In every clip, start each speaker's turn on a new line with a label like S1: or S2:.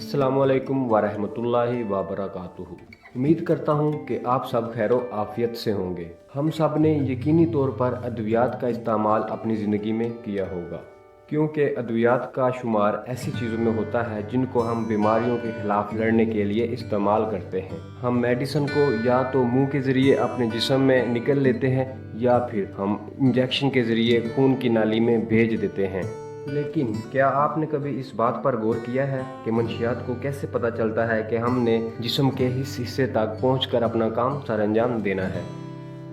S1: अस्सलामुअलैकुम वरहमतुल्लाहि वबरकातुहू। उम्मीद करता हूँ कि आप सब खैरो आफियत से होंगे। हम सब ने यकीनी तौर पर अद्वियात का इस्तेमाल अपनी ज़िंदगी में किया होगा, क्योंकि अद्वियात का शुमार ऐसी चीज़ों में होता है जिनको हम बीमारियों के खिलाफ लड़ने के लिए इस्तेमाल करते हैं। हम मेडिसिन को या तो मुंह के ज़रिए अपने जिस्म में निकल लेते हैं या फिर हम इंजेक्शन के ज़रिए खून की नाली में भेज देते हैं। लेकिन क्या आपने कभी इस बात पर गौर किया है कि मंशियात को कैसे पता चलता है कि हमने जिस्म के इस हिस्से तक पहुंचकर अपना काम सरअंजाम देना है?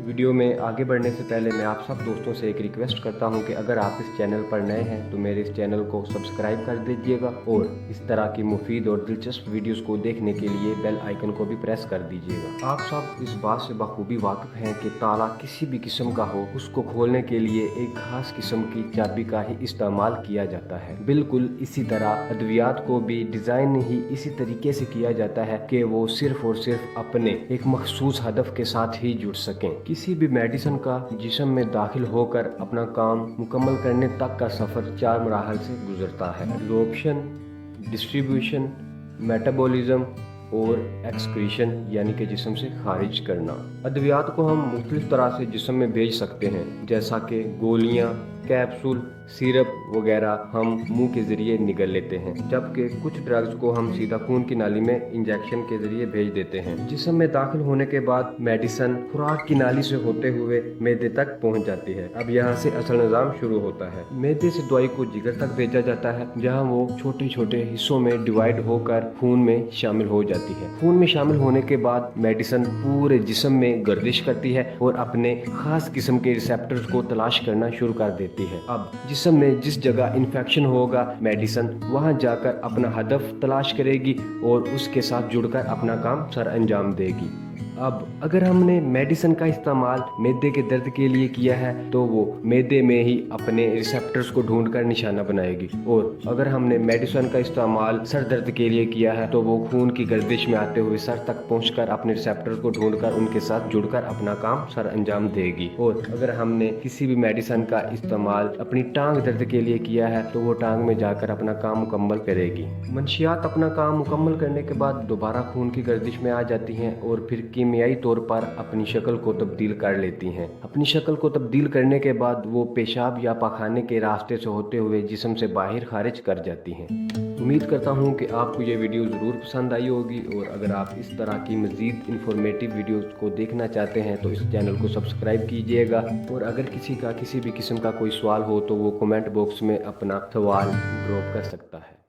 S1: वीडियो में आगे बढ़ने से पहले मैं आप सब दोस्तों से एक रिक्वेस्ट करता हूं कि अगर आप इस चैनल पर नए हैं तो मेरे इस चैनल को सब्सक्राइब कर दीजिएगा और इस तरह की मुफीद और दिलचस्प वीडियोस को देखने के लिए बेल आइकन को भी प्रेस कर दीजिएगा। आप सब इस बात से बखूबी वाकिफ हैं कि ताला किसी भी किस्म का हो, उसको खोलने के लिए एक खास किस्म की चाबी का ही इस्तेमाल किया जाता है। बिल्कुल इसी तरह अद्वियात को भी डिज़ाइन ही इसी तरीके से किया जाता है कि वो सिर्फ और सिर्फ अपने एक मखसूस हदफ के साथ ही जुड़ सकें। किसी भी मेडिसिन का जिस्म में दाखिल होकर अपना काम मुकम्मल करने तक का सफ़र 4 मराहल से गुजरता है: एब्जॉर्प्शन, डिस्ट्रीब्यूशन, मेटाबॉलिज्म और एक्सक्रीशन यानी कि जिस्म से खारिज करना। अद्वियात को हम मुख्तलिफ तरह से जिस्म में भेज सकते हैं, जैसा कि गोलियां, कैप्सूल, सिरप वगैरह हम मुंह के ज़रिए निगल लेते हैं, जबकि कुछ ड्रग्स को हम सीधा खून की नाली में इंजेक्शन के ज़रिए भेज देते हैं। जिस्म में दाखिल होने के बाद मेडिसिन खुराक की नाली से होते हुए मैदे तक पहुंच जाती है। अब यहाँ से असल निज़ाम शुरू होता है। मैदे से दवाई को जिगर तक भेजा जाता है, जहाँ वो छोटे छोटे हिस्सों में डिवाइड होकर खून में शामिल हो जाती है। खून में शामिल होने के बाद मेडिसिन पूरे जिस्म में गर्दिश करती है और अपने खास किस्म के रिसेप्टर्स को तलाश करना शुरू कर देती है। अब जिस्म में जिस जगह इन्फेक्शन होगा, मेडिसिन वहां जाकर अपना हदफ तलाश करेगी और उसके साथ जुड़कर अपना काम सर अंजाम देगी। अब अगर हमने मेडिसिन का इस्तेमाल मैदे के दर्द के लिए किया है तो वो मैदे में ही अपने रिसेप्टर्स को ढूंढकर निशाना बनाएगी, और अगर हमने मेडिसिन का इस्तेमाल सर दर्द के लिए किया है तो वो खून की गर्दिश में आते हुए सर तक पहुंचकर अपने रिसेप्टर्स को ढूंढकर उनके साथ जुड़कर अपना काम सर अंजाम देगी। और अगर हमने किसी भी मेडिसिन का इस्तेमाल अपनी टांग दर्द के लिए किया है तो वो टांग में जाकर अपना काम मुकम्मल करेगी। मंशियात अपना काम मुकम्मल करने के बाद दोबारा खून की गर्दिश में आ जाती हैं और फिर कीमियाई तौर पर अपनी शक्ल को तब्दील कर लेती हैं। अपनी शक्ल को तब्दील करने के बाद वो पेशाब या पाखाने के रास्ते से होते हुए जिस्म से बाहर खारिज कर जाती हैं। उम्मीद करता हूँ कि आपको ये वीडियो ज़रूर पसंद आई होगी, और अगर आप इस तरह की मज़ीद इंफॉर्मेटिव वीडियोज़ को देखना चाहते हैं तो इस चैनल को सब्सक्राइब कीजिएगा। और अगर किसी भी किस्म का कोई सवाल हो तो वो कमेंट बॉक्स में अपना सवाल ड्रॉप कर सकता है।